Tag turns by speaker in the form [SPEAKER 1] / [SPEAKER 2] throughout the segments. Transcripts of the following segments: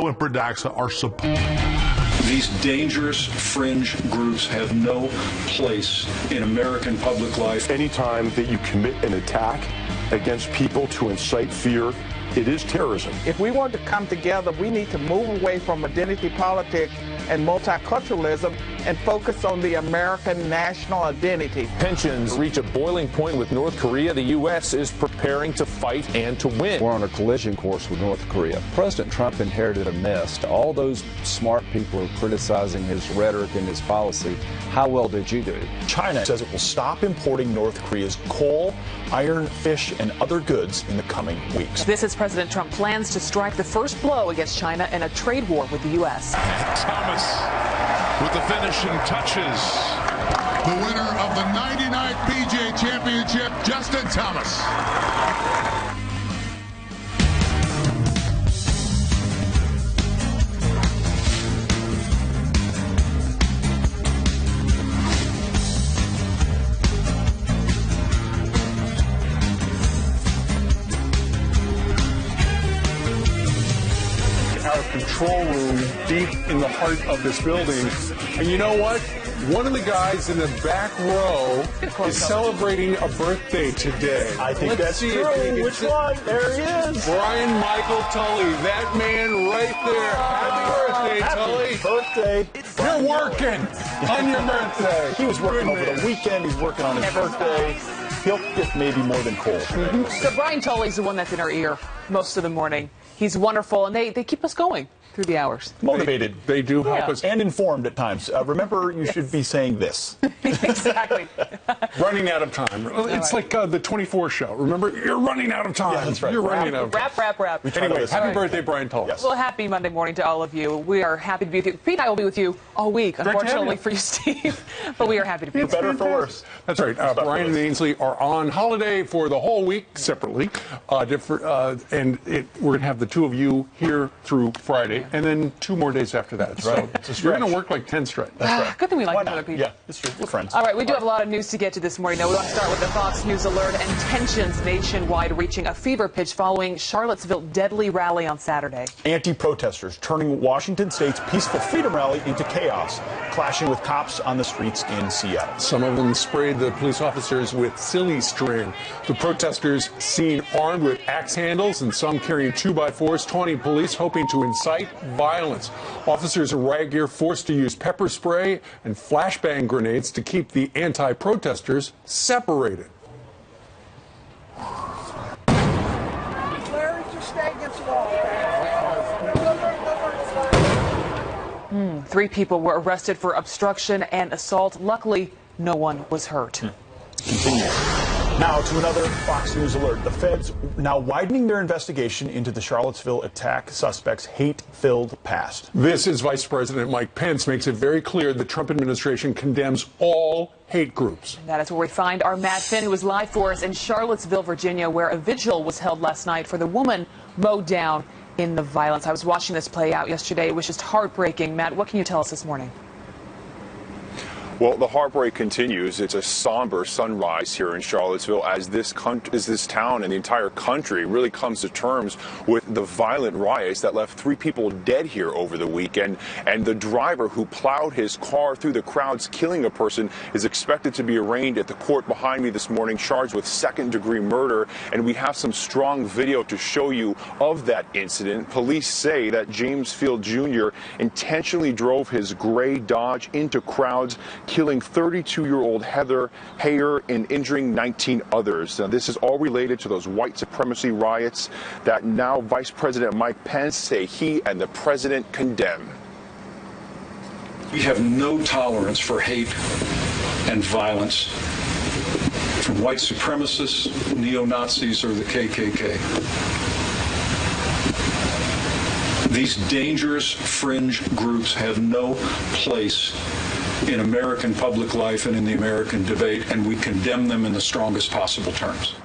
[SPEAKER 1] and Pradaxa are supposed.
[SPEAKER 2] These dangerous fringe groups have no place in American public life.
[SPEAKER 3] Anytime that you commit an attack against people to incite fear, it is terrorism.
[SPEAKER 4] If we want to come together, we need to move away from identity politics and multiculturalism and focus on the American national identity.
[SPEAKER 5] Tensions reach a boiling point with North Korea. The U.S. is preparing to fight and to win.
[SPEAKER 6] We're on a collision course with North Korea. President Trump inherited a mess. To all those smart people who are criticizing his rhetoric and his policy, how well did you do?
[SPEAKER 7] China says it will stop importing North Korea's coal, iron, fish, and other goods in the coming weeks.
[SPEAKER 8] This is President Trump plans to strike the first blow against China in a trade war with the U.S.
[SPEAKER 1] Thomas with the finishing touches.
[SPEAKER 9] The winner of the 99th PGA Championship, Justin Thomas.
[SPEAKER 10] Control room deep in the heart of this building. And you know what? One of the guys in the back row is celebrating a birthday today.
[SPEAKER 7] I think
[SPEAKER 10] Let's
[SPEAKER 7] that's
[SPEAKER 10] see
[SPEAKER 7] true.
[SPEAKER 10] if
[SPEAKER 7] Which one? There he is.
[SPEAKER 10] Brian Michael Tully, that man right there. Happy birthday, Tully.
[SPEAKER 7] Birthday.
[SPEAKER 10] You're working on your birthday.
[SPEAKER 7] He was working over the weekend. He's working on his birthday. He'll get maybe more than coal.
[SPEAKER 8] So Brian Tully's the one that's in our ear most of the morning. He's wonderful, and they keep us going through the hours.
[SPEAKER 7] Motivated.
[SPEAKER 10] They do help us.
[SPEAKER 7] And informed at times. Remember, you should be saying this.
[SPEAKER 8] Exactly.
[SPEAKER 10] Running out of time. It's like the 24 show. Remember, you're running out of time.
[SPEAKER 7] Yeah, that's right.
[SPEAKER 10] You're running out of time.
[SPEAKER 8] Wrap.
[SPEAKER 10] Anyway, happy birthday, Brian Tully.
[SPEAKER 7] Yes.
[SPEAKER 8] Well, happy Monday morning to all of you. We are happy to be with you. Pete and I will be with you all week, unfortunately for you, Steve. But we are happy to be with you.
[SPEAKER 7] Better for worse.
[SPEAKER 10] That's right. Brian and Ainsley are on holiday for the whole week separately. We're going to have the two of you here through Friday, and then 2 more days after that.
[SPEAKER 7] That's right.
[SPEAKER 10] So you're going to work like 10 straight.
[SPEAKER 7] That's right.
[SPEAKER 8] Good thing we like
[SPEAKER 7] Why
[SPEAKER 8] each other,
[SPEAKER 7] not?
[SPEAKER 8] Pete.
[SPEAKER 7] Yeah, it's true. We're friends.
[SPEAKER 8] All right, we do have a lot of news to get to this morning. Now, we want to start with the Fox News alert and tensions nationwide reaching a fever pitch following Charlottesville's deadly rally on Saturday.
[SPEAKER 7] Anti-protesters turning Washington State's peaceful freedom rally into chaos, clashing with cops on the streets in Seattle.
[SPEAKER 10] Some of them sprayed the police officers with silly string. The protesters seen armed with axe handles and some carrying 2x4s, taunting police, hoping to incite violence. Officers in riot gear forced to use pepper spray and flashbang grenades to keep the anti-protesters separated.
[SPEAKER 8] Three people were arrested for obstruction and assault. Luckily, no one was hurt.
[SPEAKER 7] Continue. Now to another Fox News alert. The feds now widening their investigation into the Charlottesville attack suspects' hate-filled past.
[SPEAKER 10] This is Vice President Mike Pence makes it very clear the Trump administration condemns all hate groups.
[SPEAKER 8] That is where we find our Matt Finn, who was live for us in Charlottesville, Virginia, where a vigil was held last night for the woman mowed down in the violence. I was watching this play out yesterday. It was just heartbreaking. Matt, what can you tell us this morning?
[SPEAKER 11] Well, the heartbreak continues. It's a somber sunrise here in Charlottesville as this town and the entire country really comes to terms with the violent riots that left 3 people dead here over the weekend. And the driver who plowed his car through the crowds, killing a person, is expected to be arraigned at the court behind me this morning, charged with second-degree murder. And we have some strong video to show you of that incident. Police say that James Field Jr. intentionally drove his gray Dodge into crowds, killing 32-year-old Heather Heyer and injuring 19 others. Now, this is all related to those white supremacy riots that now Vice President Mike Pence say he and the president condemn.
[SPEAKER 2] We have no tolerance for hate and violence from white supremacists, neo-Nazis, or the KKK. These dangerous fringe groups have no place in American public life and in the American debate, and we condemn them in the strongest possible terms.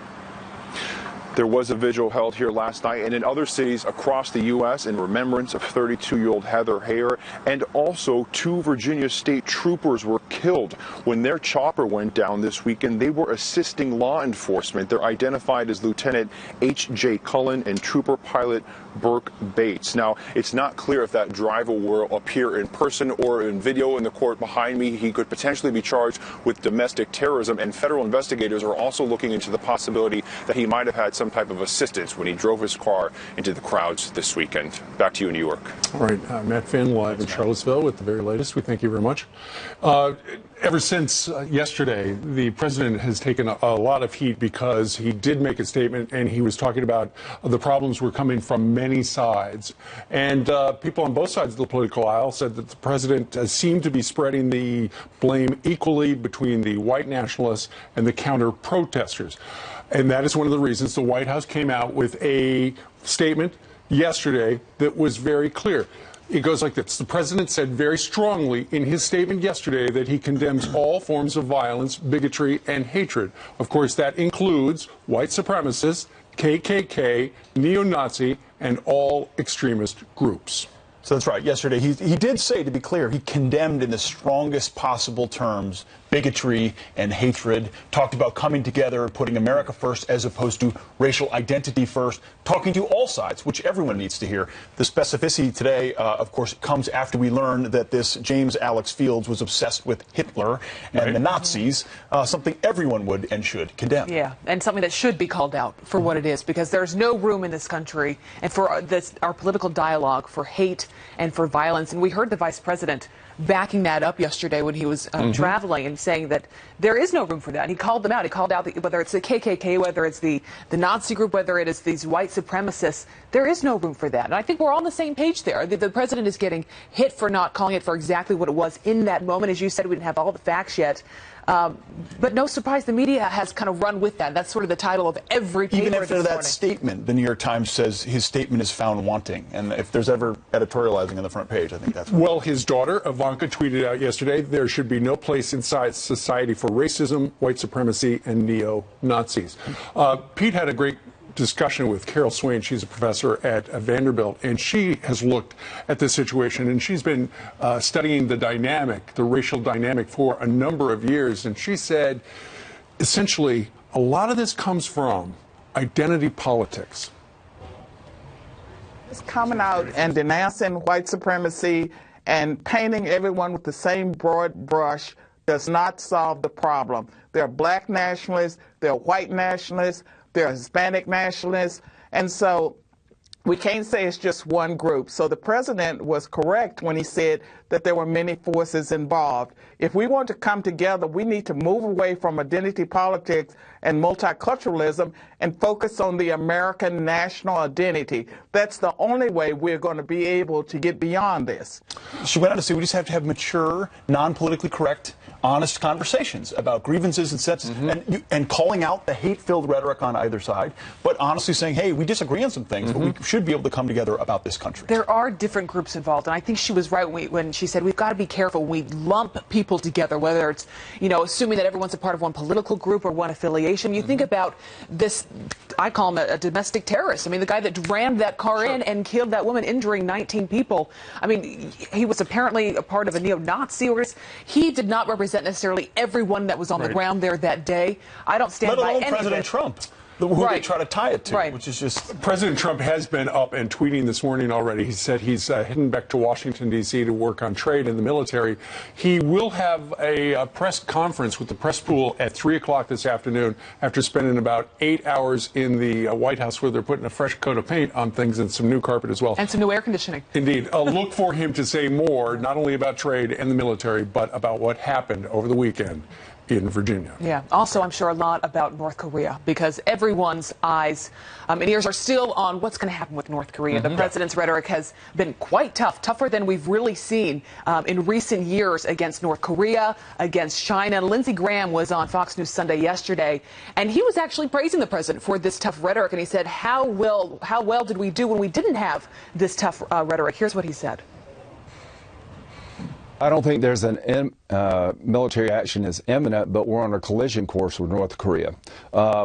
[SPEAKER 11] There was a vigil held here last night and in other cities across the U.S. in remembrance of 32-year-old Heather Heyer, and also 2 Virginia state troopers were killed when their chopper went down this weekend. They were assisting law enforcement. They're identified as Lieutenant H.J. Cullen and Trooper Pilot Burke Bates. Now, it's not clear if that driver will appear in person or in video in the court behind me. He could potentially be charged with domestic terrorism, and federal investigators are also looking into the possibility that he might have had some type of assistance when he drove his car into the crowds this weekend. Back to you in New York.
[SPEAKER 10] All right, Matt Finn live in Charlottesville with the very latest. We thank you very much. Ever since yesterday, the president has taken a lot of heat because he did make a statement and he was talking about the problems were coming from many sides. And people on both sides of the political aisle said that the president seemed to be spreading the blame equally between the white nationalists and the counter-protesters. And that is one of the reasons the White House came out with a statement yesterday that was very clear. It goes like this. The president said very strongly in his statement yesterday that he condemns all forms of violence, bigotry, and hatred. Of course, that includes white supremacists, KKK, neo-Nazi, and all extremist groups.
[SPEAKER 7] So that's right. Yesterday, he did say, to be clear, he condemned in the strongest possible terms bigotry and hatred, talked about coming together, putting America first as opposed to racial identity first, talking to all sides, which everyone needs to hear. The specificity today, of course, comes after we learn that this James Alex Fields was obsessed with Hitler and the Nazis, something everyone would and should condemn.
[SPEAKER 8] Yeah, and something that should be called out for what it is, because there's no room in this country and for our political dialogue for hate and for violence. And we heard the vice president backing that up yesterday when he was traveling and saying that there is no room for that. And he called them out. He called out whether it's the KKK, whether it's the Nazi group, whether it is these white supremacists, there is no room for that. And I think we're all on the same page there. The president is getting hit for not calling it for exactly what it was in that moment. As you said, we didn't have all the facts yet. But no surprise, the media has kind of run with that. That's sort of the title of every paper.
[SPEAKER 7] Even after that statement, the New York Times says his statement is found wanting. And if there's ever editorializing on the front page, I think that's
[SPEAKER 10] well, his daughter, Ivanka, tweeted out yesterday, there should be no place inside society for racism, white supremacy, and neo-Nazis. Pete had a great discussion with Carol Swain. She's a professor at Vanderbilt, and she has looked at this situation, and she's been studying the dynamic, the racial dynamic, for a number of years. And she said, essentially, a lot of this comes from identity politics.
[SPEAKER 4] It's coming out and denouncing white supremacy and painting everyone with the same broad brush does not solve the problem. There are black nationalists, there are white nationalists, there are Hispanic nationalists, and so we can't say it's just one group. So the president was correct when he said that there were many forces involved. If we want to come together, we need to move away from identity politics and multiculturalism and focus on the American national identity. That's the only way we're going to be able to get beyond this.
[SPEAKER 7] She went on to say we just have to have mature, non-politically correct, honest conversations about grievances and sets, and calling out the hate-filled rhetoric on either side, but honestly saying, hey, we disagree on some things, but we should be able to come together about this country.
[SPEAKER 8] There are different groups involved, and I think she was right when she said we've got to be careful when we lump people together, whether it's, assuming that everyone's a part of one political group or one affiliation. You think about this, I call him a domestic terrorist. I mean, the guy that rammed that car in and killed that woman, injuring 19 people. I mean, he was apparently a part of a neo-Nazi organization. He did not represent necessarily everyone that was on the ground there that day. I don't stand by any of it.
[SPEAKER 7] President Trump, who they try to tie it to, which is just...
[SPEAKER 10] President Trump has been up and tweeting this morning already. He said he's heading back to Washington, D.C. to work on trade in the military. He will have a press conference with the press pool at 3 o'clock this afternoon after spending about 8 hours in the White House, where they're putting a fresh coat of paint on things and some new carpet as well.
[SPEAKER 8] And some new air conditioning.
[SPEAKER 10] Indeed. Look for him to say more, not only about trade and the military, but about what happened over the weekend in Virginia.
[SPEAKER 8] Yeah. Also, I'm sure a lot about North Korea, because everyone's eyes and ears are still on what's going to happen with North Korea. The president's rhetoric has been quite tough, tougher than we've really seen in recent years against North Korea, against China. And Lindsey Graham was on Fox News Sunday yesterday, and he was actually praising the president for this tough rhetoric. And he said, how well did we do when we didn't have this tough rhetoric? Here's what he said.
[SPEAKER 6] I don't think there's an military action is imminent, but we're on a collision course with North Korea.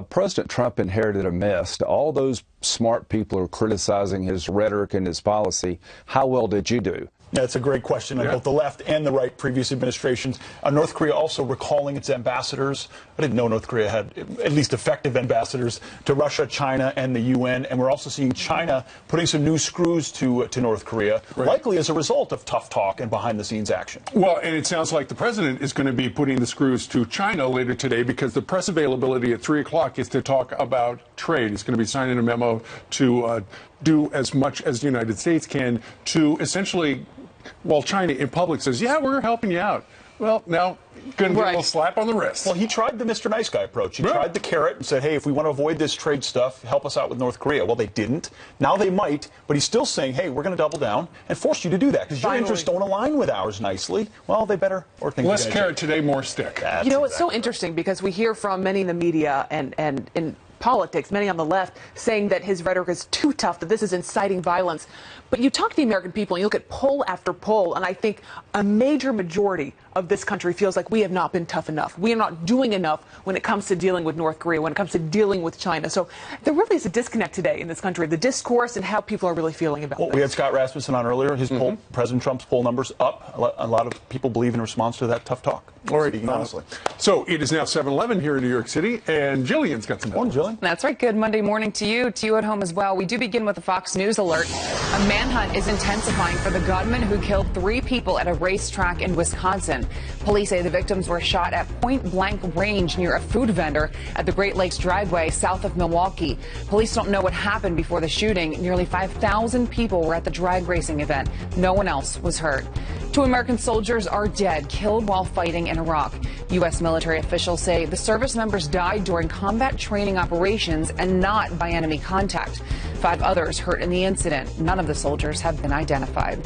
[SPEAKER 6] President Trump inherited a mess. All those smart people are criticizing his rhetoric and his policy. How well did you do?
[SPEAKER 7] Yeah, it's a great question on both the left and the right, previous administrations. North Korea also recalling its ambassadors. I didn't know North Korea had at least effective ambassadors to Russia, China, and the UN. And we're also seeing China putting some new screws to North Korea, likely as a result of tough talk and behind-the-scenes action.
[SPEAKER 10] Well, and it sounds like the president is going to be putting the screws to China later today, because the press availability at 3 o'clock is to talk about trade. He's going to be signing a memo to do as much as the United States can to essentially, while China in public says, yeah, we're helping you out, well, now going to get a little slap on the wrist.
[SPEAKER 7] Well, he tried the Mr. Nice Guy approach. He tried the carrot and said, hey, if we want to avoid this trade stuff, help us out with North Korea. Well, they didn't. Now they might, but he's still saying, hey, we're going to double down and force you to do that because your interests don't align with ours nicely. Well, they better, or things
[SPEAKER 10] less carrot today, more stick.
[SPEAKER 8] You know, it's so interesting because we hear from many in the media and in politics, many on the left, saying that his rhetoric is too tough, that this is inciting violence. But you talk to the American people and you look at poll after poll, and I think a major majority of this country feels like we have not been tough enough. We are not doing enough when it comes to dealing with North Korea, when it comes to dealing with China. So there really is a disconnect today in this country, the discourse and how people are really feeling about this.
[SPEAKER 7] We had Scott Rasmussen on earlier. His poll, President Trump's poll numbers up. A lot of people believe in response to that tough talk.
[SPEAKER 10] All right, honestly. So it is now 7-11 here in New York City, and Jillian's got some
[SPEAKER 7] Morning, Jillian.
[SPEAKER 12] That's right. Good Monday morning to you at home as well. We do begin with a Fox News alert. A manhunt is intensifying for the gunman who killed 3 people at a racetrack in Wisconsin. Police say the victims were shot at point-blank range near a food vendor at the Great Lakes Dragway south of Milwaukee. Police don't know what happened before the shooting. Nearly 5,000 people were at the drag racing event. No one else was hurt. 2 American soldiers are dead, killed while fighting in Iraq. U.S. military officials say the service members died during combat training operations and not by enemy contact. 5 others hurt in the incident. None of the soldiers have been identified.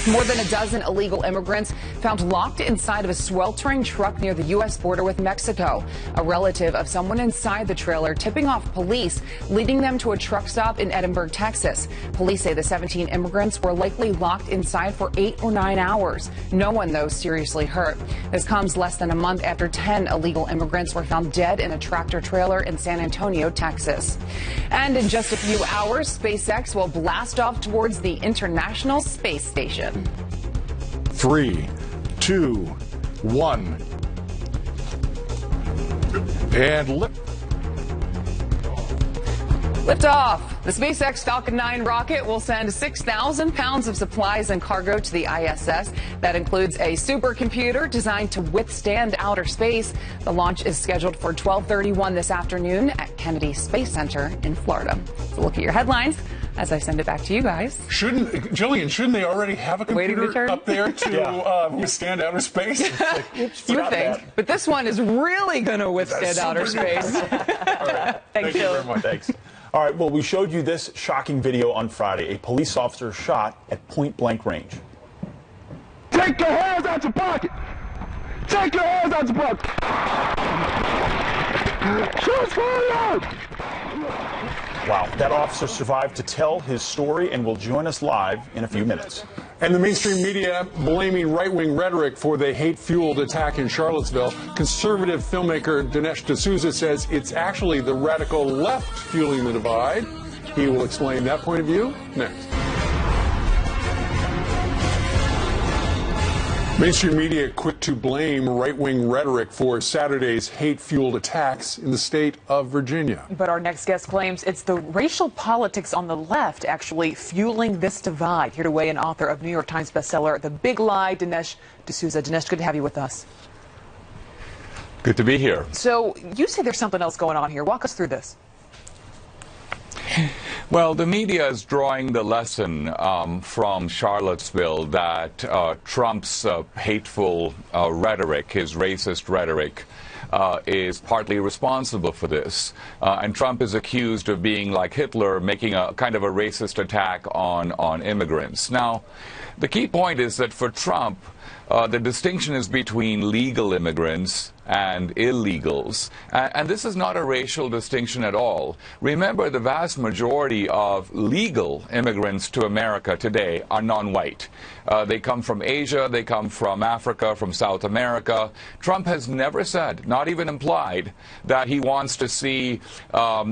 [SPEAKER 12] More than a dozen illegal immigrants found locked inside of a sweltering truck near the U.S. border with Mexico. A relative of someone inside the trailer tipping off police, leading them to a truck stop in Edinburgh, Texas. Police say the 17 immigrants were likely locked inside for 8 or 9 hours. No one, though, seriously hurt. This comes less than a month after 10 illegal immigrants were found dead in a tractor trailer in San Antonio, Texas. And in just a few hours, SpaceX will blast off towards the International Space Station.
[SPEAKER 1] 3, 2, 1. And
[SPEAKER 12] Lift off. The SpaceX Falcon 9 rocket will send 6,000 pounds of supplies and cargo to the ISS. That includes a supercomputer designed to withstand outer space. The launch is scheduled for 12:31 this afternoon at Kennedy Space Center in Florida. So look at your headlines as I send it back to you guys.
[SPEAKER 10] Jillian, shouldn't they already have a computer up there to withstand outer space?
[SPEAKER 12] You would think, but this one is really going to withstand outer space.
[SPEAKER 7] Thank you very much. Thanks. All right, well, we showed you this shocking video on Friday. A police officer shot at point-blank range.
[SPEAKER 13] Take your hands out your pocket! Take your hands out your pocket! Shoot forward!
[SPEAKER 7] Wow, that officer survived to tell his story and will join us live in a few minutes.
[SPEAKER 10] And the mainstream media blaming right-wing rhetoric for the hate-fueled attack in Charlottesville. Conservative filmmaker Dinesh D'Souza says it's actually the radical left fueling the divide. He will explain that point of view next. Mainstream media quick to blame right-wing rhetoric for Saturday's hate-fueled attacks in the state of Virginia.
[SPEAKER 8] But our next guest claims it's the racial politics on the left actually fueling this divide. Here to weigh in, author of New York Times bestseller The Big Lie, Dinesh D'Souza. Dinesh, good to have you with us.
[SPEAKER 14] Good to be here.
[SPEAKER 8] So you say there's something else going on here. Walk us through this.
[SPEAKER 14] Well, the media is drawing the lesson from Charlottesville that Trump's hateful rhetoric, his racist rhetoric, is partly responsible for this. And Trump is accused of being like Hitler, making a kind of a racist attack on immigrants. Now, the key point is that for Trump, the distinction is between legal immigrants and illegals. And this is not a racial distinction at all. Remember, the vast majority of legal immigrants to America today are non-white. They come from Asia, they come from Africa, from South America. Trump has never said, not even implied, that he wants to see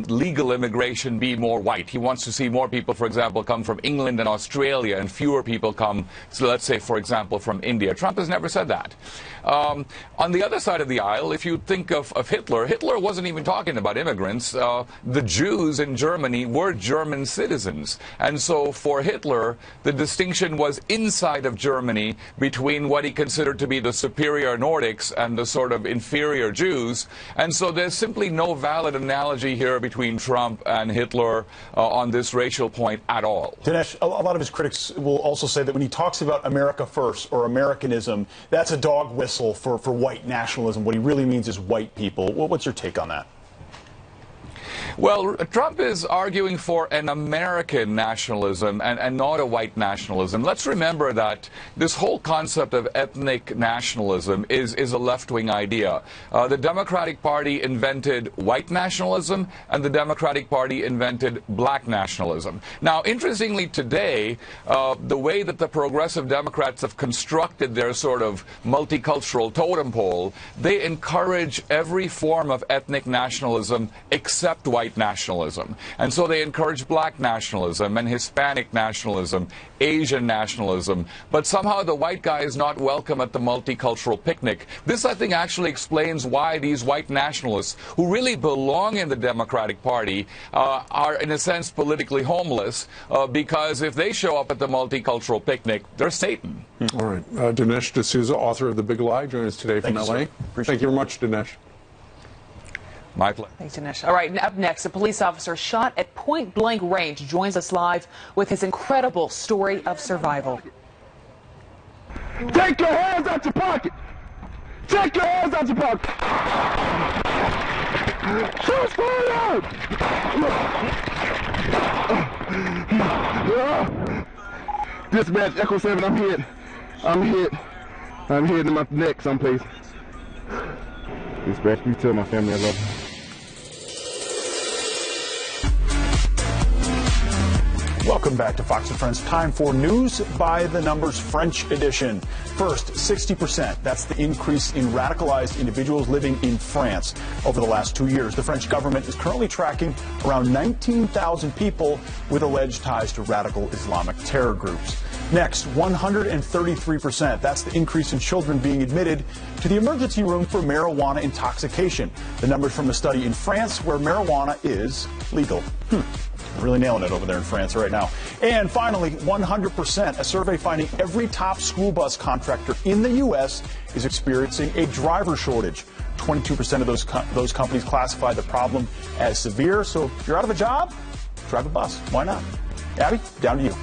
[SPEAKER 14] legal immigration be more white. He wants to see more people, for example, come from England and Australia, and fewer people come, so let's say, for example, from India. Trump has never said that. On the other side of the aisle, if you think of Hitler, Hitler wasn't even talking about immigrants. The Jews in Germany were German citizens. And so for Hitler, the distinction was inside of Germany between what he considered to be the superior Nordics and the sort of inferior Jews. And so there's simply no valid analogy here between Trump and Hitler on this racial point at all.
[SPEAKER 7] Dinesh, a lot of his critics will also say that when he talks about America first or Americanism, that's a dog whistle for white nationalism. What he really means is white people. What's your take on that?
[SPEAKER 14] Well, Trump is arguing for an American nationalism and not a white nationalism. Let's remember that this whole concept of ethnic nationalism is a left-wing idea. The Democratic Party invented white nationalism, and the Democratic Party invented black nationalism. Now, interestingly, today, the way that the progressive Democrats have constructed their sort of multicultural totem pole, they encourage every form of ethnic nationalism except white nationalism. And so they encourage black nationalism and Hispanic nationalism, Asian nationalism, but somehow the white guy is not welcome at the multicultural picnic. This, I think, actually explains why these white nationalists, who really belong in the Democratic Party, are, in a sense, politically homeless, because if they show up at the multicultural picnic, they're Satan.
[SPEAKER 10] All right. Dinesh D'Souza, author of The Big Lie, joins us today from L.A. Thank you very much, Dinesh.
[SPEAKER 14] My pleasure.
[SPEAKER 8] Thanks, Dinesh. All right, up next, a police officer shot at point-blank range joins us live with his incredible story of survival.
[SPEAKER 13] Take your hands out your pocket! Take your hands out your pocket! Shoot forward! Dispatch, Echo 7, I'm hit. I'm hit. I'm hit in my neck someplace. Dispatch, you tell my family I love them.
[SPEAKER 7] Welcome back to Fox and Friends. Time for News by the Numbers French edition. First, 60%. That's the increase in radicalized individuals living in France over the last 2 years. The French government is currently tracking around 19,000 people with alleged ties to radical Islamic terror groups. Next, 133%. That's the increase in children being admitted to the emergency room for marijuana intoxication. The numbers from a study in France where marijuana is legal. Really nailing it over there in France right now. And finally, 100%, a survey finding every top school bus contractor in the U.S. is experiencing a driver shortage. 22% of those companies classify the problem as severe. So if you're out of a job, drive a bus. Why not? Abby, down to you.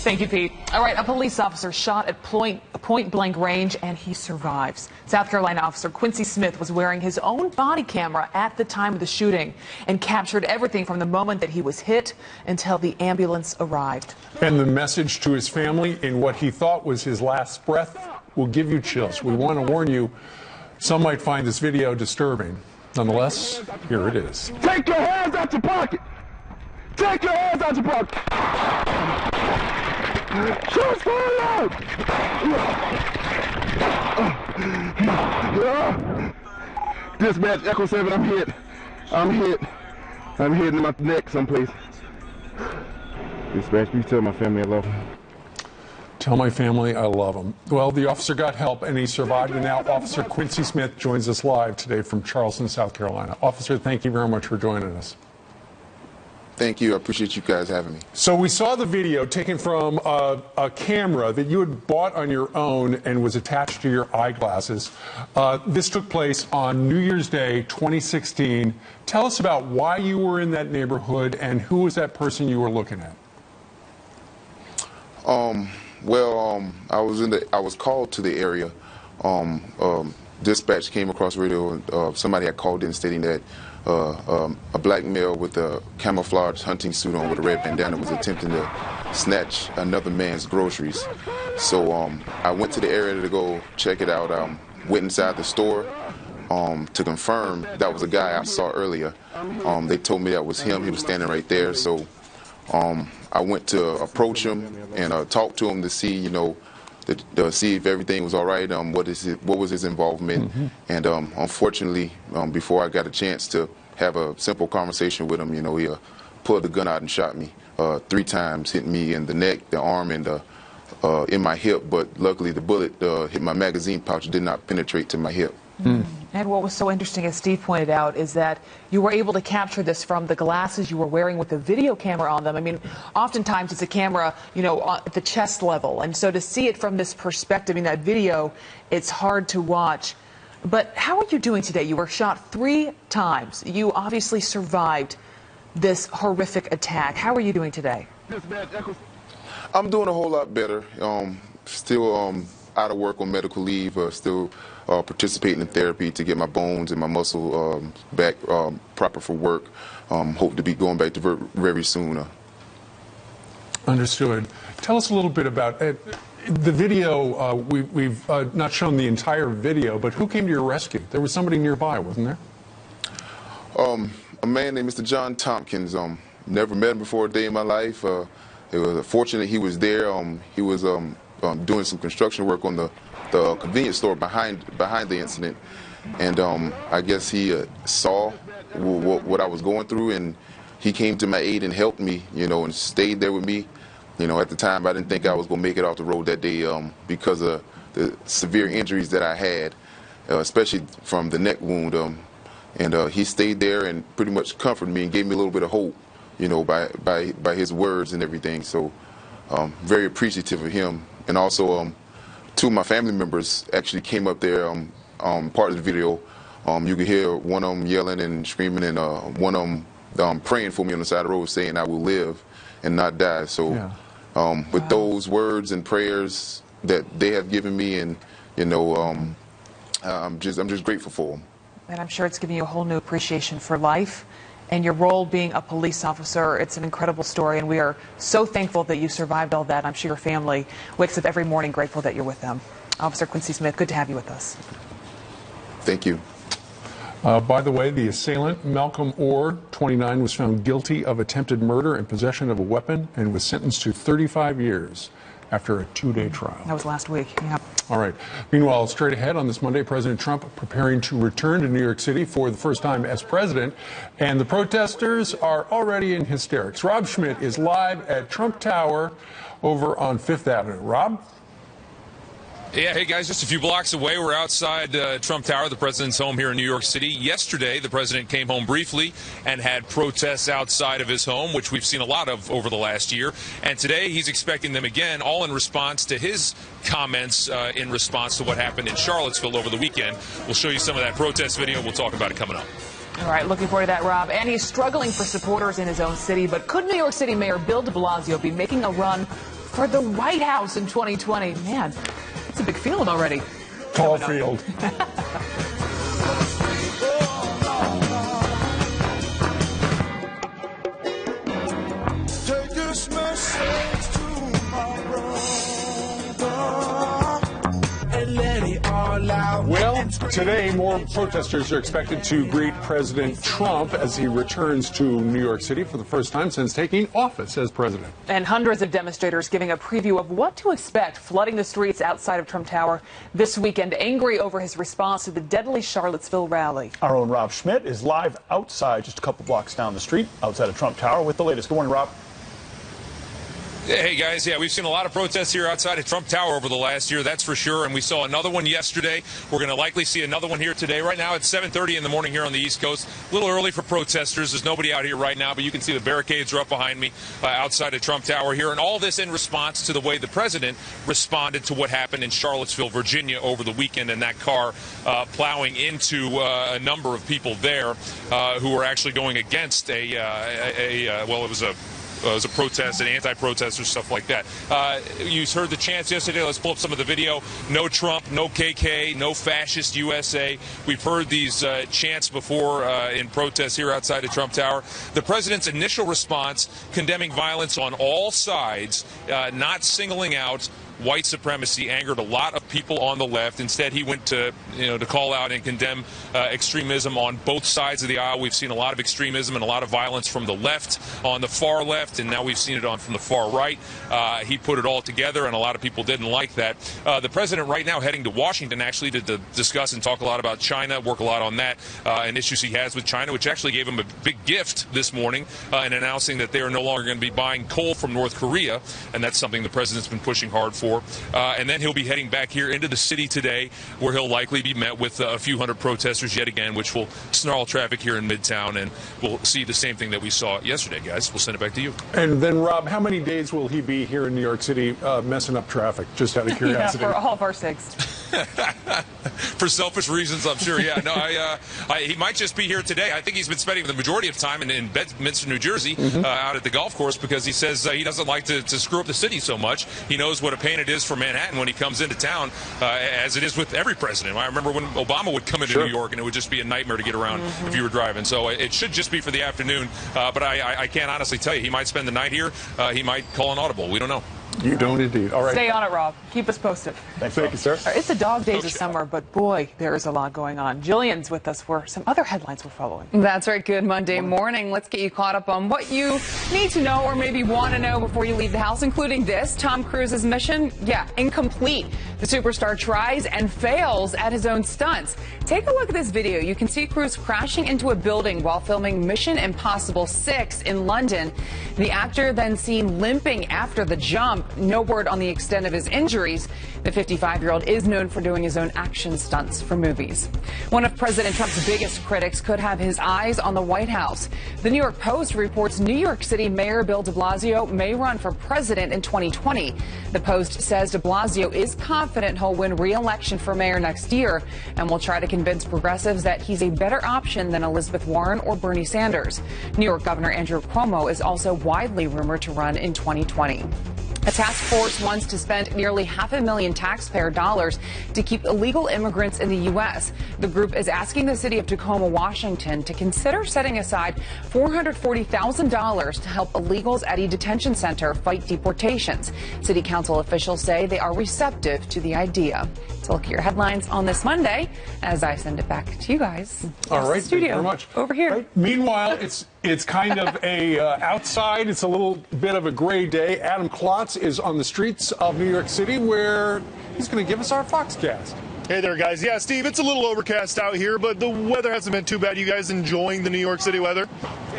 [SPEAKER 8] Thank you, Pete. All right, a police officer shot at point-blank range, and he survives. South Carolina officer Quincy Smith was wearing his own body camera at the time of the shooting and captured everything from the moment that he was hit until the ambulance arrived.
[SPEAKER 10] And the message to his family in what he thought was his last breath will give you chills. We want to warn you, some might find this video disturbing. Nonetheless, here it is.
[SPEAKER 13] Take your hands out your pocket! Take your hands out your pocket! Shoot forward! Dispatch, Echo 7, I'm hit. I'm hit. I'm hit in my neck someplace. Dispatch, you tell my family I love them.
[SPEAKER 10] Tell my family I love them. Well, the officer got help and he survived, and now Officer Quincy Smith joins us live today from Charleston, South Carolina. Officer, thank you very much for joining us.
[SPEAKER 15] Thank you. I appreciate you guys having me.
[SPEAKER 10] So we saw the video taken from a camera that you had bought on your own and was attached to your eyeglasses. This took place on New Year's Day, 2016. Tell us about why you were in that neighborhood and who was that person you were looking at.
[SPEAKER 15] I was called to the area. Dispatch came across radio, and somebody had called in stating that a black male with a camouflage hunting suit on with a red bandana was attempting to snatch another man's groceries. So I went to the area to go check it out. Went inside the store. to confirm that was a guy I saw earlier. They told me that was him. He was standing right there. So I went to approach him and talk to him to see, you know, to see if everything was all right. What was his involvement? And unfortunately, before I got a chance to have a simple conversation with him, you know, he pulled the gun out and shot me 3 times, hit me in the neck, the arm, and in my hip. But luckily, the bullet hit my magazine pouch, did not penetrate to my hip.
[SPEAKER 8] And what was so interesting, as Steve pointed out, is that you were able to capture this from the glasses you were wearing with the video camera on them. I mean, oftentimes it's a camera, you know, at the chest level. And so to see it from this perspective in that video, it's hard to watch. But how are you doing today? You were shot 3 times. You obviously survived this horrific attack. How are you doing today?
[SPEAKER 15] I'm doing a whole lot better. Still out of work on medical leave, still participating in therapy to get my bones and my muscle back proper for work. Hope to be going back to very soon.
[SPEAKER 10] Understood. Tell us a little bit about the video. We've not shown the entire video, but who came to your rescue? There was somebody nearby, wasn't there?
[SPEAKER 15] A man named Mr. John Tompkins. Never met him before a day in my life. It was fortunate he was there. He was doing some construction work on the convenience store behind the incident, and I guess he saw what I was going through, and he came to my aid and helped me, you know, and stayed there with me. You know, at the time I didn't think I was going to make it off the road that day because of the severe injuries that I had, especially from the neck wound. And he stayed there and pretty much comforted me and gave me a little bit of hope, you know, by his words and everything. So very appreciative of him. And also 2 of my family members actually came up there, part of the video. You could hear one of them yelling and screaming, and one of them praying for me on the side of the road, saying I will live and not die. So with those words and prayers that they have given me, and you know, I'm just grateful for them.
[SPEAKER 8] And I'm sure it's giving you a whole new appreciation for life and your role being a police officer. It's an incredible story, and we are so thankful that you survived all that. I'm sure your family wakes up every morning grateful that you're with them. Officer Quincy Smith, good to have you with us.
[SPEAKER 15] Thank you.
[SPEAKER 10] By the way, the assailant, Malcolm Orr, 29, was found guilty of attempted murder and possession of a weapon and was sentenced to 35 years after a 2-day trial.
[SPEAKER 8] That was last week. Yeah.
[SPEAKER 10] All right. Meanwhile, straight ahead on this Monday, President Trump preparing to return to New York City for the first time as president, and the protesters are already in hysterics. Rob Schmidt is live at Trump Tower over on 5th Avenue. Rob?
[SPEAKER 16] Yeah, hey guys, just a few blocks away. We're outside Trump Tower, the president's home here in New York City. Yesterday, the president came home briefly and had protests outside of his home, which we've seen a lot of over the last year. And today, he's expecting them again, all in response to his comments in response to what happened in Charlottesville over the weekend. We'll show you some of that protest video. We'll talk about it coming up.
[SPEAKER 8] All right, looking forward to that, Rob. And he's struggling for supporters in his own city. But could New York City Mayor Bill de Blasio be making a run for the White House in 2020? Man, it's a big field already.
[SPEAKER 10] Tall field. Well, today more protesters are expected to greet President Trump as he returns to New York City for the first time since taking office as president.
[SPEAKER 8] And hundreds of demonstrators giving a preview of what to expect, flooding the streets outside of Trump Tower this weekend, angry over his response to the deadly Charlottesville rally.
[SPEAKER 7] Our own Rob Schmidt is live outside, just a couple blocks down the street, outside of Trump Tower, with the latest. Good morning, Rob.
[SPEAKER 16] Hey guys, yeah, we've seen a lot of protests here outside of Trump Tower over the last year, that's for sure, and we saw another one yesterday. We're going to likely see another one here today. Right now it's 7:30 in the morning here on the East Coast. A little early for protesters. There's nobody out here right now, but you can see the barricades are up behind me outside of Trump Tower here, and all this in response to the way the president responded to what happened in Charlottesville, Virginia over the weekend, and that car plowing into a number of people there who were actually going against well, it was a protest and anti-protesters, stuff like that. You heard the chants yesterday. Let's pull up some of the video. No Trump, no KK, no fascist USA. We've heard these chants before in protests here outside of Trump Tower. The president's initial response condemning violence on all sides, not singling out white supremacy angered a lot of people on the left. Instead, he went to call out and condemn extremism on both sides of the aisle. We've seen a lot of extremism and a lot of violence from the left, on the far left, and now we've seen it from the far right. He put it all together, and a lot of people didn't like that. The president right now heading to Washington actually to discuss and talk a lot about China, work a lot on that and issues he has with China, which actually gave him a big gift this morning in announcing that they are no longer going to be buying coal from North Korea, and that's something the president's been pushing hard for. And then he'll be heading back here into the city today, where he'll likely be met with a few hundred protesters yet again, which will snarl traffic here in Midtown, and we'll see the same thing that we saw yesterday, guys. We'll send it back to you.
[SPEAKER 10] And then, Rob, how many days will he be here in New York City messing up traffic, just out of curiosity?
[SPEAKER 8] Yeah, for all of our sakes.
[SPEAKER 16] For selfish reasons, I'm sure. Yeah, no, he might just be here today. I think he's been spending the majority of time in Bedminster, New Jersey, out at the golf course, because he says he doesn't like to screw up the city so much. He knows what a pain it is for Manhattan when he comes into town, as it is with every president. I remember when Obama would come into New York, and it would just be a nightmare to get around if you were driving. So it should just be for the afternoon. But I can't honestly tell you. He might spend the night here. He might call an audible. We don't know.
[SPEAKER 10] You don't indeed. All right.
[SPEAKER 8] Stay on it, Rob. Keep us posted.
[SPEAKER 10] Thank you, sir.
[SPEAKER 8] It's the dog days of summer, but boy, there is a lot going on. Jillian's with us for some other headlines we're following.
[SPEAKER 12] That's right. Good Monday morning. Let's get you caught up on what you need to know or maybe want to know before you leave the house, including this. Tom Cruise's mission, incomplete. The superstar tries and fails at his own stunts. Take a look at this video. You can see Cruise crashing into a building while filming Mission Impossible 6 in London. The actor then seen limping after the jump. No word on the extent of his injuries. The 55-year-old is known for doing his own action stunts for movies. One of President Trump's biggest critics could have his eyes on the White House. The New York Post reports New York City Mayor Bill de Blasio may run for president in 2020. The Post says de Blasio is confident he'll win re-election for mayor next year and will try to convince progressives that he's a better option than Elizabeth Warren or Bernie Sanders. New York Governor Andrew Cuomo is also widely rumored to run in 2020. A task force wants to spend nearly $500,000 taxpayer dollars to keep illegal immigrants in the U.S. The group is asking the city of Tacoma, Washington, to consider setting aside $440,000 to help illegals at a detention center fight deportations. City council officials say they are receptive to the idea. So look at your headlines on this Monday as I send it back to you guys.
[SPEAKER 10] All right,
[SPEAKER 12] studio,
[SPEAKER 10] thank you very much.
[SPEAKER 12] Over here.
[SPEAKER 10] Right. Meanwhile, it's kind of a outside. It's a little bit of a gray day. Adam Klotz is on the streets of New York City, where he's going to give us our Foxcast.
[SPEAKER 17] Hey there, guys. Yeah, Steve, it's a little overcast out here, but the weather hasn't been too bad. You guys enjoying the New York City weather?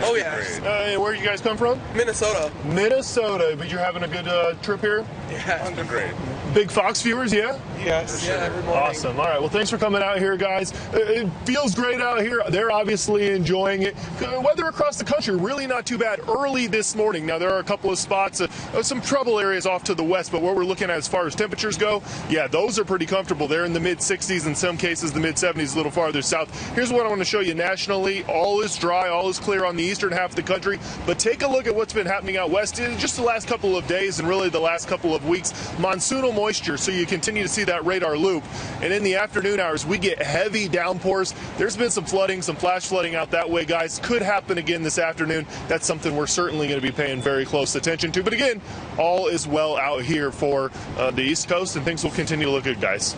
[SPEAKER 18] Oh, yeah.
[SPEAKER 17] Where you guys come from?
[SPEAKER 18] Minnesota.
[SPEAKER 17] Minnesota, but you're having a good trip here?
[SPEAKER 18] Yeah, it's been great.
[SPEAKER 17] Big Fox viewers, yeah?
[SPEAKER 18] Yes. Yeah, every morning.
[SPEAKER 17] Awesome. All right, well, thanks for coming out here, guys. It feels great out here. They're obviously enjoying it. Weather across the country, really not too bad early this morning. Now, there are a couple of spots, some trouble areas off to the west, but what we're looking at as far as temperatures go, yeah, those are pretty comfortable. They're in the mid-60s, in some cases the mid-70s, a little farther south. Here's what I want to show you nationally. All is dry, all is clear on the eastern half of the country, but take a look at what's been happening out west in just the last couple of days and really the last couple of weeks. Monsoonal moisture, so you continue to see that radar loop. And in the afternoon hours, we get heavy downpours. There's been some flooding, some flash flooding out that way, guys. Could happen again this afternoon. That's something we're certainly going to be paying very close attention to. But again, all is well out here for the East Coast, and things will continue to look good, guys.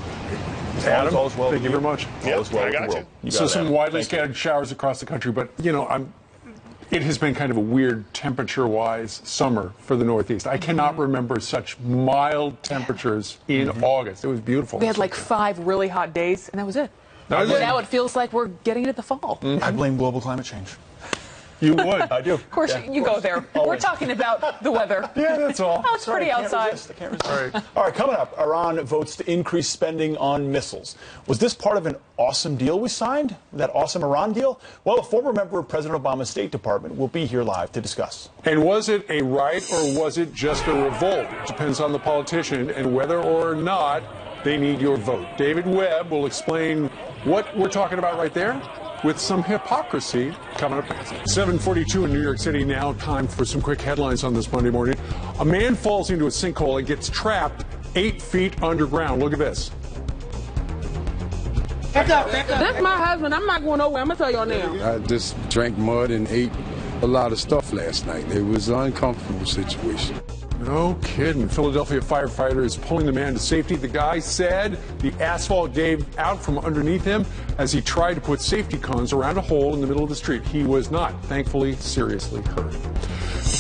[SPEAKER 10] Adam, thank you very much.
[SPEAKER 17] Yeah, I got you.
[SPEAKER 10] So some widely scattered showers across the country, but it has been kind of a weird temperature-wise summer for the Northeast. I cannot remember such mild temperatures in August. It was beautiful.
[SPEAKER 8] We had like 5 really hot days, and that was it. Now it feels like we're getting into the fall.
[SPEAKER 7] I blame global climate change.
[SPEAKER 10] You would.
[SPEAKER 7] I do.
[SPEAKER 8] Of course, you go there. We're talking about the weather.
[SPEAKER 10] Yeah, that's all.
[SPEAKER 8] Oh, it's pretty outside.
[SPEAKER 7] I can't resist. All right, coming up, Iran votes to increase spending on missiles. Was this part of an awesome deal we signed? That awesome Iran deal? Well, a former member of President Obama's State Department will be here live to discuss.
[SPEAKER 10] And was it a riot or was it just a revolt? It depends on the politician and whether or not they need your vote. David Webb will explain what we're talking about right there, with some hypocrisy coming up next. 7:42 in New York City now. Time for some quick headlines on this Monday morning. A man falls into a sinkhole and gets trapped 8 feet underground. Look at this.
[SPEAKER 19] That's my husband. I'm not going nowhere. I'm going to tell y'all now.
[SPEAKER 20] I just drank mud and ate a lot of stuff last night. It was an uncomfortable situation.
[SPEAKER 10] No kidding. Philadelphia firefighters pulling the man to safety. The guy said the asphalt gave out from underneath him as he tried to put safety cones around a hole in the middle of the street. He was not, thankfully, seriously hurt.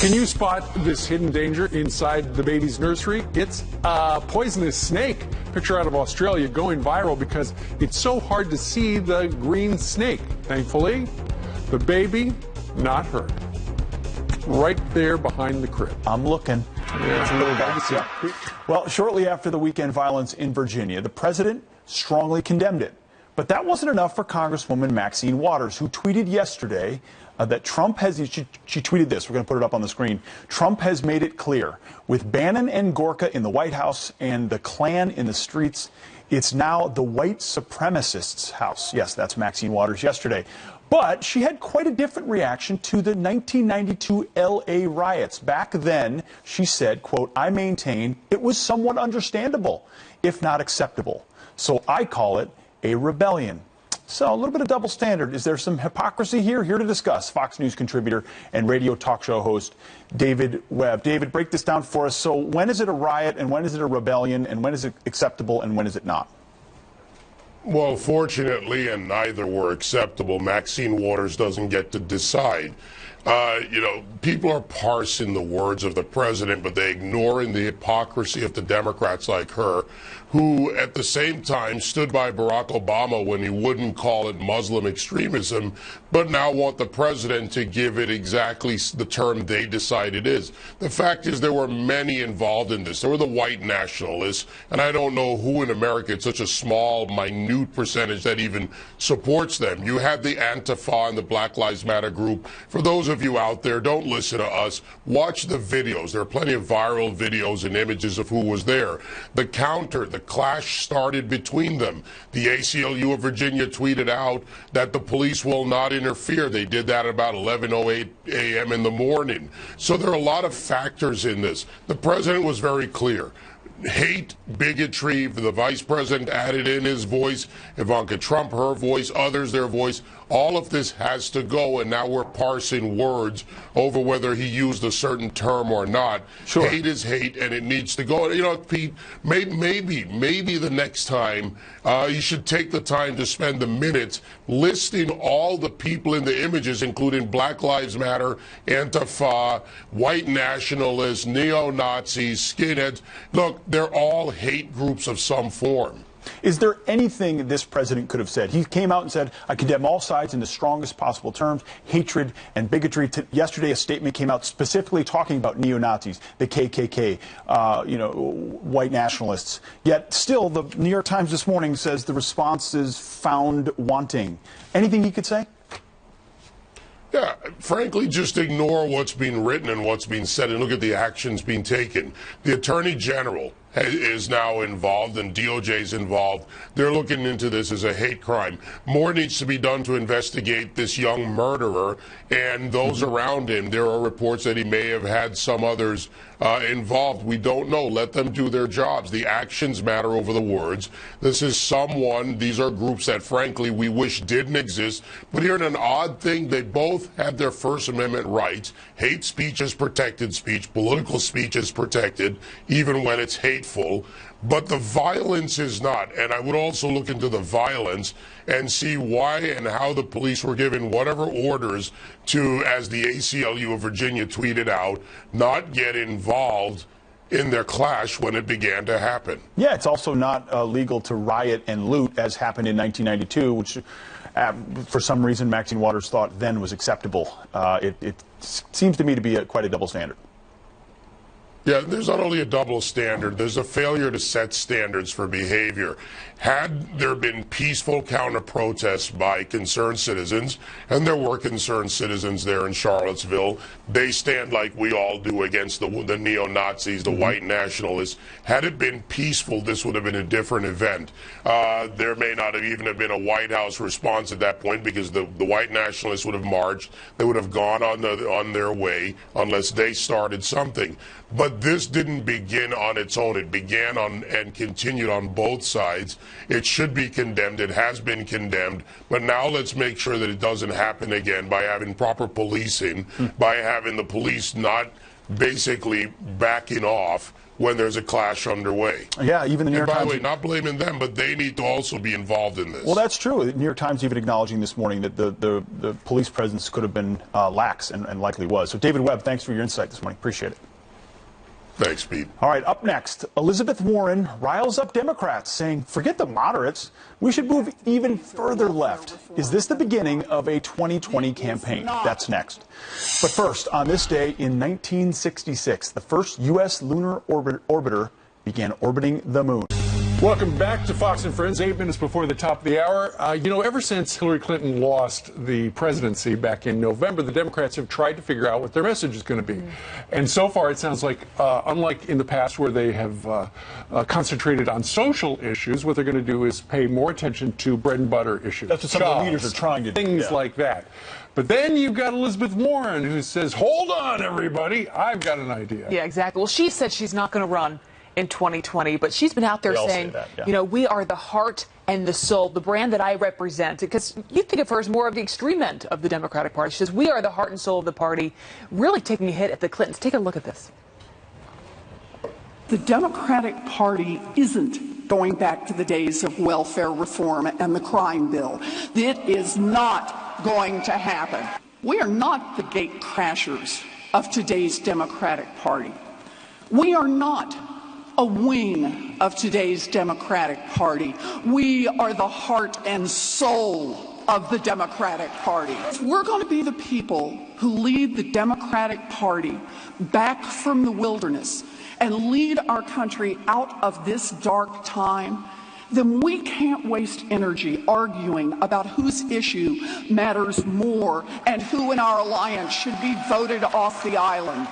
[SPEAKER 10] Can you spot this hidden danger inside the baby's nursery? It's a poisonous snake. Picture out of Australia going viral because it's so hard to see the green snake. Thankfully, the baby not hurt. Right there behind the crib.
[SPEAKER 7] I'm looking.
[SPEAKER 10] Yeah, it's a little dicey.
[SPEAKER 7] Well, shortly after the weekend violence in Virginia, the president strongly condemned it. But that wasn't enough for Congresswoman Maxine Waters, who tweeted yesterday that Trump has, she tweeted this, we're going to put it up on the screen, Trump has made it clear, with Bannon and Gorka in the White House and the Klan in the streets, it's now the white supremacists' house. Yes, that's Maxine Waters yesterday. But she had quite a different reaction to the 1992 L.A. riots. Back then, she said, quote, I maintain it was somewhat understandable, if not acceptable. So I call it a rebellion. So a little bit of double standard. Is there some hypocrisy here? Here to discuss, Fox News contributor and radio talk show host David Webb. David, break this down for us. So when is it a riot and when is it a rebellion and when is it acceptable and when is it not?
[SPEAKER 20] Well, fortunately, and neither were acceptable, Maxine Waters doesn't get to decide. People are parsing the words of the president, but they ignoring the hypocrisy of the Democrats like her, who at the same time stood by Barack Obama when he wouldn't call it Muslim extremism, but now want the president to give it exactly the term they decide it is. The fact is there were many involved in this. There were the white nationalists, and I don't know who in America, it's such a small, minute percentage that even supports them. You had the Antifa and the Black Lives Matter group. For those of you out there, don't listen to us. Watch the videos. There are plenty of viral videos and images of who was there. The clash started between them. The ACLU of Virginia tweeted out that the police will not interfere. They did that at about 11:08 a.m. in the morning. So there are a lot of factors in this. The president was very clear. Hate, bigotry, the vice president added in his voice, Ivanka Trump, her voice, others, their voice. All of this has to go, and now we're parsing words over whether he used a certain term or not. Sure. Hate is hate, and it needs to go. You know, Pete, maybe the next time you should take the time to spend a minute listing all the people in the images, including Black Lives Matter, Antifa, white nationalists, neo-Nazis, skinheads. Look, they're all hate groups of some form.
[SPEAKER 7] Is there anything this president could have said? He came out and said, I condemn all sides in the strongest possible terms, hatred and bigotry. Yesterday, a statement came out specifically talking about neo-Nazis, the KKK, white nationalists. Yet still, the New York Times this morning says the response is found wanting. Anything he could say?
[SPEAKER 20] Yeah, frankly, just ignore what's being written and what's being said and look at the actions being taken. The Attorney General is now involved and DOJ is involved. They're looking into this as a hate crime. More needs to be done to investigate this young murderer and those around him. There are reports that he may have had some others involved. We don't know. Let them do their jobs. The actions matter over the words. These are groups that, frankly, we wish didn't exist. But here's an odd thing. They both have their First Amendment rights. Hate speech is protected speech. Political speech is protected, even when it's hateful. But the violence is not. And I would also look into the violence and see why and how the police were given whatever orders to, as the ACLU of Virginia tweeted out, not get involved in their clash when it began to happen.
[SPEAKER 7] Yeah, it's also not legal to riot and loot as happened in 1992, which for some reason Maxine Waters thought then was acceptable. It seems to me to be quite a double standard.
[SPEAKER 20] Yeah, there's not only a double standard, there's a failure to set standards for behavior. Had there been peaceful counter-protests by concerned citizens, and there were concerned citizens there in Charlottesville, they stand like we all do against the neo-Nazis, the white nationalists. Had it been peaceful, this would have been a different event. There may not have even been a White House response at that point because the white nationalists would have marched. They would have gone on their way unless they started something. But this didn't begin on its own. It began on and continued on both sides. It should be condemned. It has been condemned. But now let's make sure that it doesn't happen again by having proper policing, by having the police not basically backing off when there's a clash underway.
[SPEAKER 7] Yeah, even the New York
[SPEAKER 20] By
[SPEAKER 7] Times.
[SPEAKER 20] the way, not blaming them, but they need to also be involved in this.
[SPEAKER 7] Well, that's true. The New York Times even acknowledging this morning that the police presence could have been lax and likely was. So, David Webb, thanks for your insight this morning. Appreciate it.
[SPEAKER 20] Thanks, Pete.
[SPEAKER 7] All right, up next, Elizabeth Warren riles up Democrats, saying, forget the moderates, we should move even further left. Is this the beginning of a 2020 campaign? That's next. But first, on this day in 1966, the first U.S. lunar orbiter began orbiting the moon.
[SPEAKER 10] Welcome back to Fox and Friends, 8 minutes before the top of the hour. Ever since Hillary Clinton lost the presidency back in November, the Democrats have tried to figure out what their message is going to be. And so far, it sounds like, unlike in the past where they have concentrated on social issues, what they're going to do is pay more attention to bread and butter issues.
[SPEAKER 7] That's what some of the leaders are trying to do.
[SPEAKER 10] Things like that. But then you've got Elizabeth Warren, who says, hold on, everybody, I've got an idea.
[SPEAKER 8] Yeah, exactly. Well, she said she's not going to run in 2020, but she's been out there saying, we are the heart and the soul, the brand that I represent. Because you think of her as more of the extreme end of the Democratic Party. She says, we are the heart and soul of the party, really taking a hit at the Clintons. Take a look at this.
[SPEAKER 21] The Democratic Party isn't going back to the days of welfare reform and the crime bill. It is not going to happen. We are not the gate crashers of today's Democratic Party. We are not a wing of today's Democratic Party. We are the heart and soul of the Democratic Party. We're going to be the people who lead the Democratic Party back from the wilderness and lead our country out of this dark time. Then we can't waste energy arguing about whose issue matters more and who in our alliance should be voted off the island.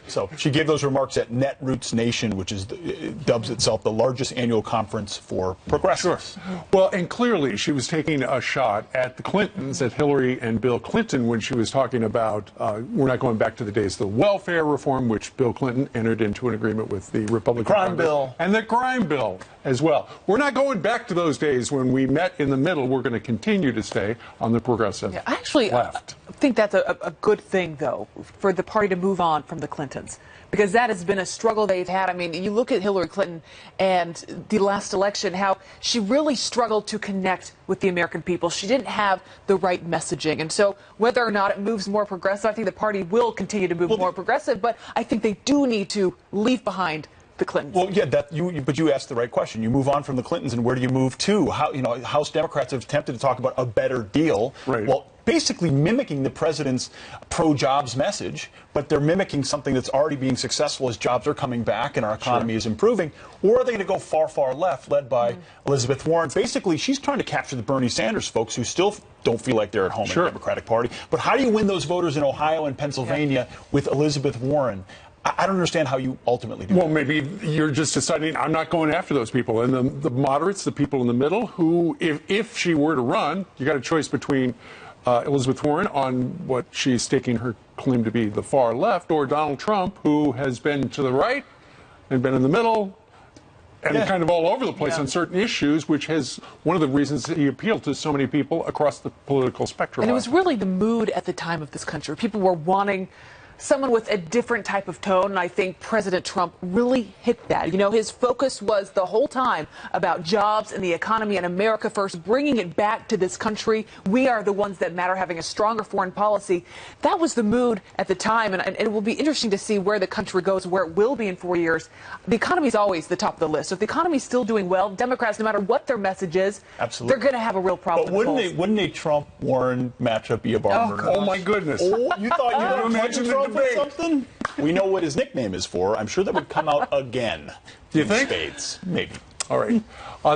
[SPEAKER 7] So she gave those remarks at Netroots Nation, which is dubs itself the largest annual conference for progressives.
[SPEAKER 10] Sure. Well, and clearly she was taking a shot at the Clintons, at Hillary and Bill Clinton, when she was talking about we're not going back to the days of the welfare reform, which Bill Clinton entered into an agreement with the Republican
[SPEAKER 7] crime bill.
[SPEAKER 10] And the crime bill as well. We're not going back to those days when we met in the middle. We're going to continue to stay on the progressive left.
[SPEAKER 8] I think that's a good thing, though, for the party to move on from the Clintons, because that has been a struggle they've had. I mean, you look at Hillary Clinton and the last election, how she really struggled to connect with the American people. She didn't have the right messaging. And so whether or not it moves more progressive, I think the party will continue to move more progressive, but I think they do need to leave behind the Clintons.
[SPEAKER 7] Well, yeah, but you asked the right question. You move on from the Clintons, and where do you move to? House Democrats have attempted to talk about a better deal.
[SPEAKER 10] Right.
[SPEAKER 7] Well, basically mimicking the president's pro-jobs message, but they're mimicking something that's already being successful as jobs are coming back and our economy is improving. Or are they going to go far, far left, led by Elizabeth Warren? Basically, she's trying to capture the Bernie Sanders folks who still don't feel like they're at home in the Democratic Party. But how do you win those voters in Ohio and Pennsylvania with Elizabeth Warren? I don't understand how you ultimately do that.
[SPEAKER 10] Well, maybe you're just deciding I'm not going after those people. And the moderates, the people in the middle, who, if she were to run, you got a choice between Elizabeth Warren on what she's staking her claim to be the far left, or Donald Trump, who has been to the right and been in the middle and kind of all over the place on certain issues, which has one of the reasons that he appealed to so many people across the political spectrum.
[SPEAKER 8] And it was really the mood at the time of this country. People were wanting someone with a different type of tone, and I think President Trump really hit that. You know, his focus was the whole time about jobs and the economy and America first, bringing it back to this country. We are the ones that matter, having a stronger foreign policy. That was the mood at the time, and it will be interesting to see where the country goes, where it will be in 4 years. The economy is always the top of the list. So if the economy is still doing well, Democrats, no matter what their message is, they're going to have a real problem.
[SPEAKER 7] But wouldn't a Trump-Warren matchup be a barn?
[SPEAKER 10] Oh, my goodness.
[SPEAKER 7] Oh, you thought you were imagine Trump or something? We know what his nickname is for. I'm sure that would come out again.
[SPEAKER 10] Do you think?
[SPEAKER 7] Spades, maybe.
[SPEAKER 10] All right.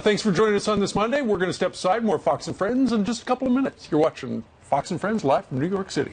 [SPEAKER 10] Thanks for joining us on this Monday. We're going to step aside. More Fox and Friends in just a couple of minutes. You're watching Fox and Friends live from New York City.